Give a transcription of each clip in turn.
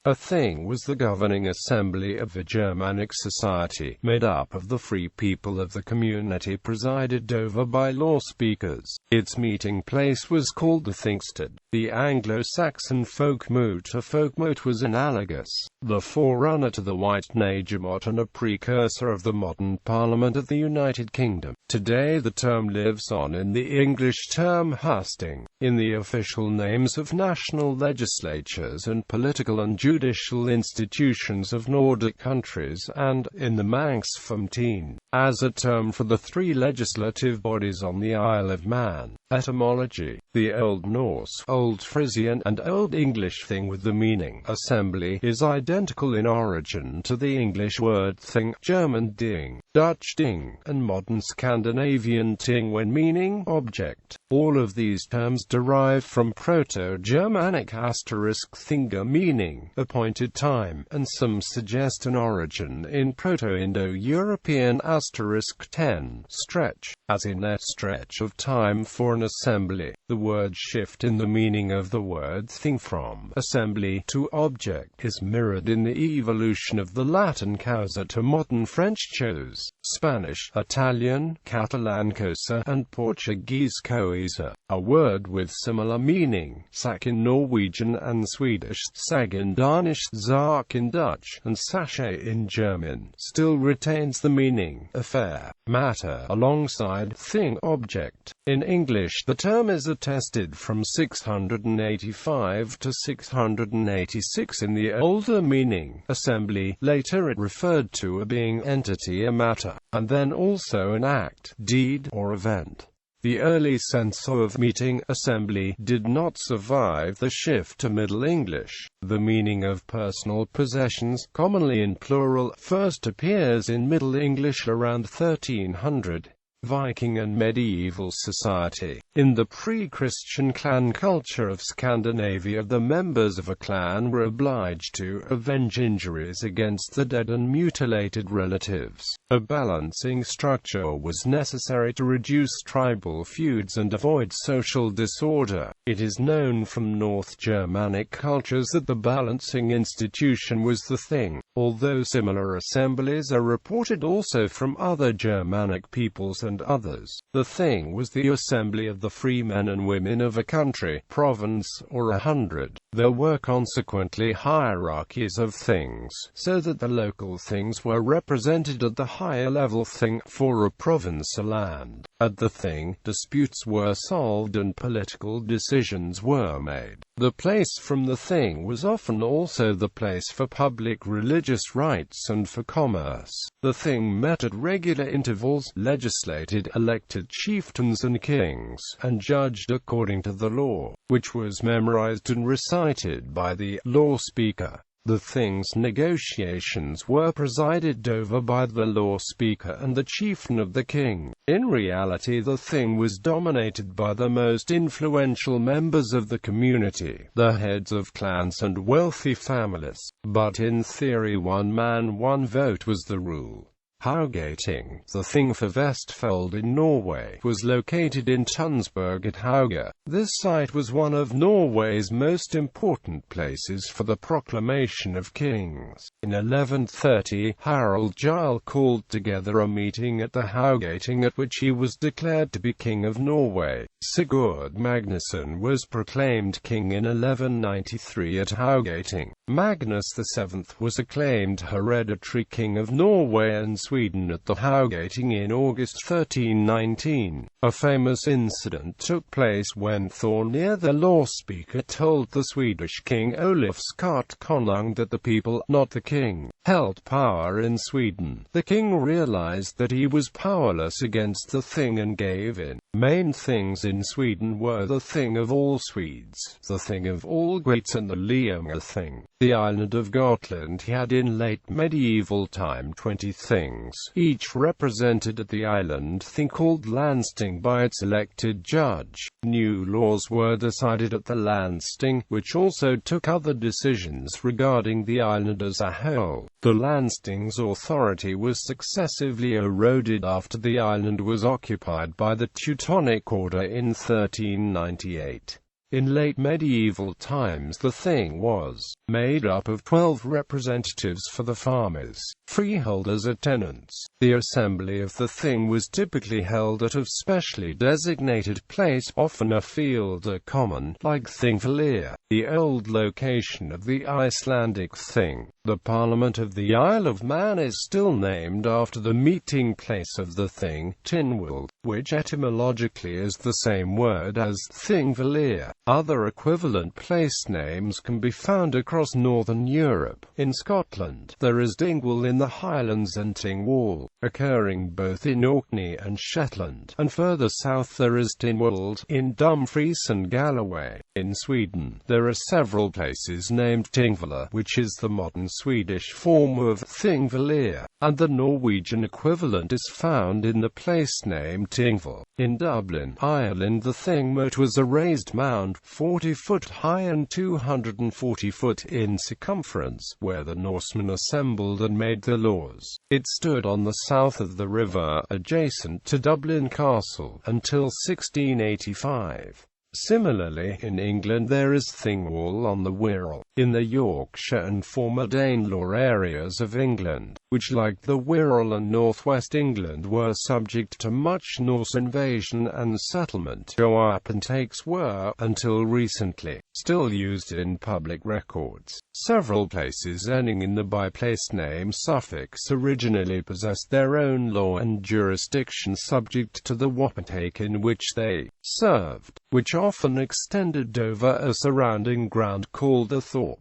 A thing was the governing assembly of a Germanic society, made up of the free people of the community, presided over by law speakers. Its meeting place was called the thingstead. The Anglo-Saxon folkmoot. A folkmote was analogous, the forerunner to the witenagemot and a precursor of the modern parliament of the United Kingdom. Today the term lives on in the English term husting, in the official names of national legislatures and political and judicial institutions of Nordic countries, and, in the Manx folkmote, as a term for the three legislative bodies on the Isle of Man. Etymology. The Old Norse, Old Frisian, and Old English thing with the meaning assembly is identical in origin to the English word thing, German ding, Dutch ding, and modern Scandinavian ting when meaning object. All of these terms derive from Proto-Germanic *thinger meaning appointed time, and some suggest an origin in Proto-Indo-European *10 stretch, as in a stretch of time for an assembly. The word shift in the meaning of the word thing from assembly to object is mirrored in the evolution of the Latin causa to modern French chose, Spanish, Italian, Catalan cosa, and Portuguese coisa. A word with similar meaning, sack in Norwegian and Swedish, sag in Danish, zak in Dutch, and sachet in German, still retains the meaning affair, matter, alongside thing, object. In English the term is attested from 685 to 686 in the older meaning, assembly. Later it referred to a being, entity, a matter, and then also an act, deed, or event. The early sense of meeting, assembly, did not survive the shift to Middle English. The meaning of personal possessions, commonly in plural, first appears in Middle English around 1300. Viking and medieval society. In the pre-Christian clan culture of Scandinavia, the members of a clan were obliged to avenge injuries against the dead and mutilated relatives. A balancing structure was necessary to reduce tribal feuds and avoid social disorder. It is known from North Germanic cultures that the balancing institution was the thing, although similar assemblies are reported also from other Germanic peoples and others. The thing was the assembly of the free men and women of a country, province, or 100. There were consequently hierarchies of things, so that the local things were represented at the higher level thing for a province or land. At the thing, disputes were solved and political decisions were made. The place from the thing was often also the place for public religious rites and for commerce. The thing met at regular intervals, legislated, elected chieftains and kings, and judged according to the law, which was memorized and recited by the law speaker. The thing's negotiations were presided over by the law speaker and the chieftain of the king. In reality, the thing was dominated by the most influential members of the community, the heads of clans and wealthy families. But in theory, one man, one vote was the rule. Haugating, the thing for Vestfold in Norway, was located in Tønsberg at Hauge. This site was one of Norway's most important places for the proclamation of kings. In 1130, Harald Jarl called together a meeting at the Haugating at which he was declared to be King of Norway. Sigurd Magnusson was proclaimed king in 1193 at Haugating. Magnus VII was acclaimed hereditary King of Norway and Sweden at the Haugating in August 1319. A famous incident took place when Thornir the law speaker told the Swedish king Olaf Konung that the people, not the king, held power in Sweden. The king realized that he was powerless against the thing and gave in. Main things in Sweden were the thing of all Swedes, the thing of all Geats, and the Leonga thing. The island of Gotland had in late medieval time 20 things, each represented at the island thing called Landsting by its elected judge. New laws were decided at the Landsting, which also took other decisions regarding the island as a whole. The Landsting's authority was successively eroded after the island was occupied by the Teutonic Order in 1398. In late medieval times the thing was made up of 12 representatives for the farmers, freeholders or tenants. The assembly of the thing was typically held at a specially designated place, often a field or common, like Thingvellir, the old location of the Icelandic thing. The Parliament of the Isle of Man is still named after the meeting place of the thing, Tynwald, which etymologically is the same word as Thingvellir. Other equivalent place names can be found across northern Europe. In Scotland, there is Dingwall in the Highlands and Tingwall, occurring both in Orkney and Shetland, and further south there is Tynwald, in Dumfries and Galloway. In Sweden, there are several places named Tingvalla, which is the modern Swedish form of Thingvellir, and the Norwegian equivalent is found in the place name Tingvoll. In Dublin, Ireland, the thingmote was a raised mound, 40 foot high and 240 foot in circumference, where the Norsemen assembled and made their laws. It stood on the south of the river, adjacent to Dublin Castle, until 1685. Similarly, in England there is Thingwall on the Wirral, in the Yorkshire and former Danelaw areas of England, which like the Wirral and northwest England were subject to much Norse invasion and settlement. Wapentakes were, until recently, still used in public records. Several places ending in the by place name suffix originally possessed their own law and jurisdiction subject to the wapentake in which they served, which often extended over a surrounding ground called a thorp.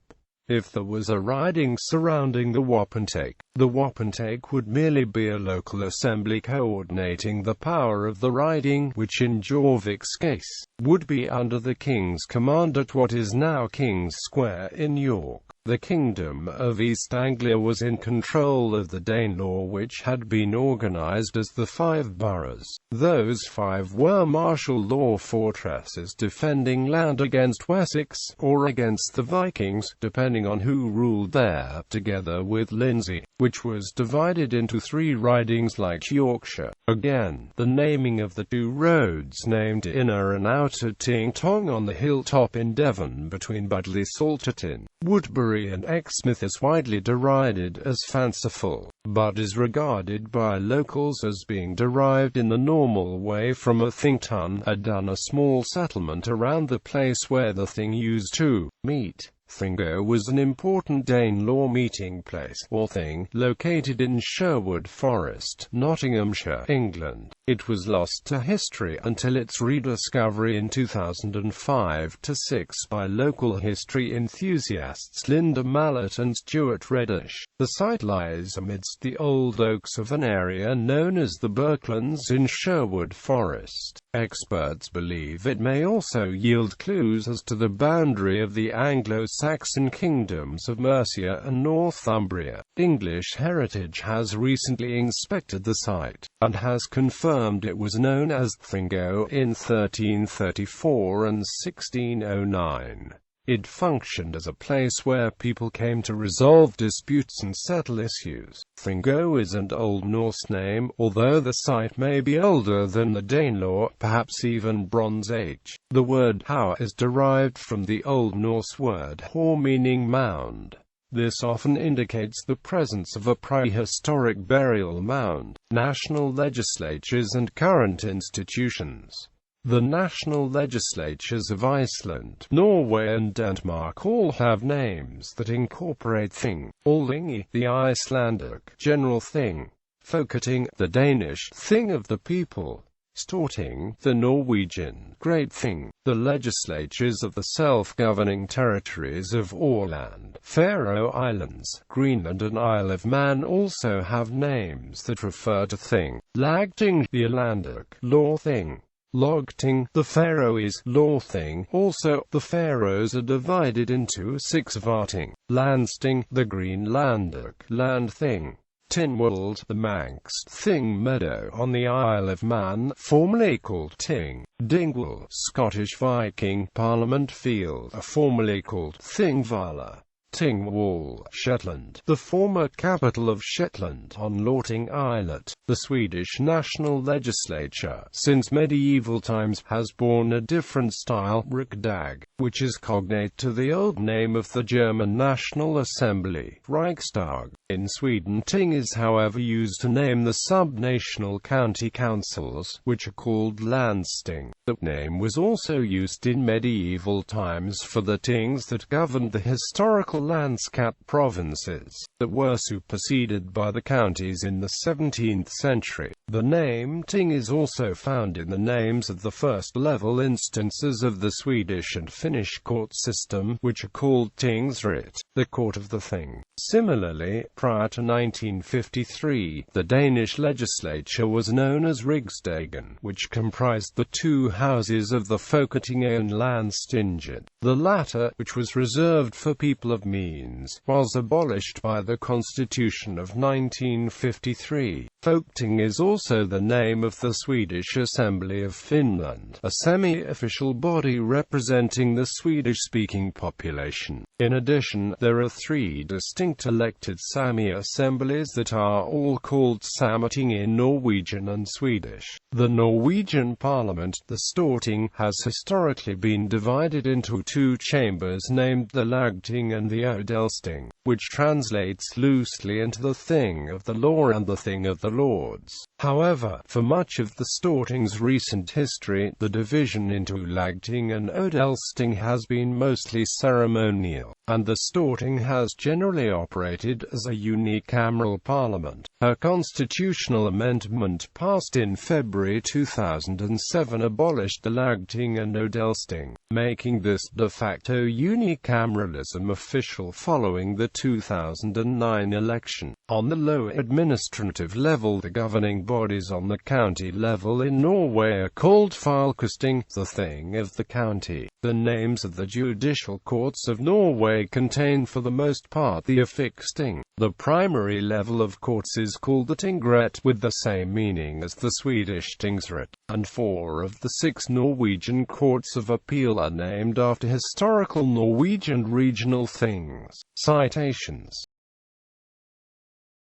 If there was a riding surrounding the wapentake would merely be a local assembly coordinating the power of the riding, which in Jorvik's case, would be under the King's command at what is now King's Square in York. The Kingdom of East Anglia was in control of the Danelaw, which had been organised as the 5 boroughs. Those 5 were martial law fortresses defending land against Wessex, or against the Vikings, depending on who ruled there, together with Lindsey, which was divided into 3 ridings like Yorkshire. Again, the naming of the 2 roads named Inner and Outer Ting-Tong on the hilltop in Devon between Budleigh Salterton, Woodbury and Exmouth is widely derided as fanciful, but is regarded by locals as being derived in the normal way from a thington, a dun, a small settlement around the place where the thing used to meet. Thingo was an important Danelaw meeting place, or thing, located in Sherwood Forest, Nottinghamshire, England. It was lost to history until its rediscovery in 2005-6 by local history enthusiasts Linda Mallett and Stuart Reddish. The site lies amidst the old oaks of an area known as the Birkelands in Sherwood Forest. Experts believe it may also yield clues as to the boundary of the Anglo-Saxon kingdoms of Mercia and Northumbria. English Heritage has recently inspected the site, and has confirmed it was known as Thingo in 1334 and 1609. It functioned as a place where people came to resolve disputes and settle issues. Thingo is an Old Norse name, although the site may be older than the Danelaw, perhaps even Bronze Age. The word "how" is derived from the Old Norse word "hor" meaning mound. This often indicates the presence of a prehistoric burial mound. National legislatures and current institutions. The national legislatures of Iceland, Norway and Denmark all have names that incorporate thing. Alþingi, the Icelandic general thing. Folketing, the Danish thing of the people. Storting, the Norwegian great thing. The legislatures of the self-governing territories of Åland, Faroe Islands, Greenland and Isle of Man also have names that refer to thing. Lagting, the Icelandic law thing. Lagting, the Faroese law thing. Also, the Faroes are divided into 6 varting. Landsting, the Greenlandic land thing. Tynwald, the Manx thing meadow on the Isle of Man, formerly called Ting. Dingwall, Scottish Viking Parliament field, formerly called Thingvalla. Tingwall, Shetland, the former capital of Shetland on Lorting Islet. The Swedish national legislature, since medieval times, has borne a different style, riksdag, which is cognate to the old name of the German National Assembly, Reichstag. In Sweden, ting is however used to name the sub-national county councils, which are called landsting. The name was also used in medieval times for the tings that governed the historical landscape provinces, that were superseded by the counties in the 17th century. The name ting is also found in the names of the first-level instances of the Swedish and Finnish court system, which are called tingsrätt, the court of the thing. Similarly, prior to 1953, the Danish legislature was known as Riksdagen, which comprised the two houses of the Folketinget and Landstinget. The latter, which was reserved for people of means, was abolished by the Constitution of 1953. Folketing is also the name of the Swedish Assembly of Finland, a semi-official body representing the Swedish-speaking population. In addition, there are three distinct elected Sami assemblies that are all called Sameting in Norwegian and Swedish. The Norwegian parliament, the Storting, has historically been divided into two chambers named the Lagting and the Odelsting, which translates loosely into the Thing of the Law and the Thing of the Lords. However, for much of the Storting's recent history, the division into Lagting and Odelsting has been mostly ceremonial, and the Storting has generally operated as a unicameral parliament. A constitutional amendment passed in February 2007 abolished the Lagting and Odelsting, making this de facto unicameralism official following the 2009 election. On the lower administrative level, the governing bodies on the county level in Norway are called fylkesting, the thing of the county. The names of the judicial courts of Norway contain for the most part the affixed ting. The primary level of courts is called the tingrätt, with the same meaning as the Swedish tingsrätt, and 4 of the 6 Norwegian courts of appeal are named after historical Norwegian regional things. Citations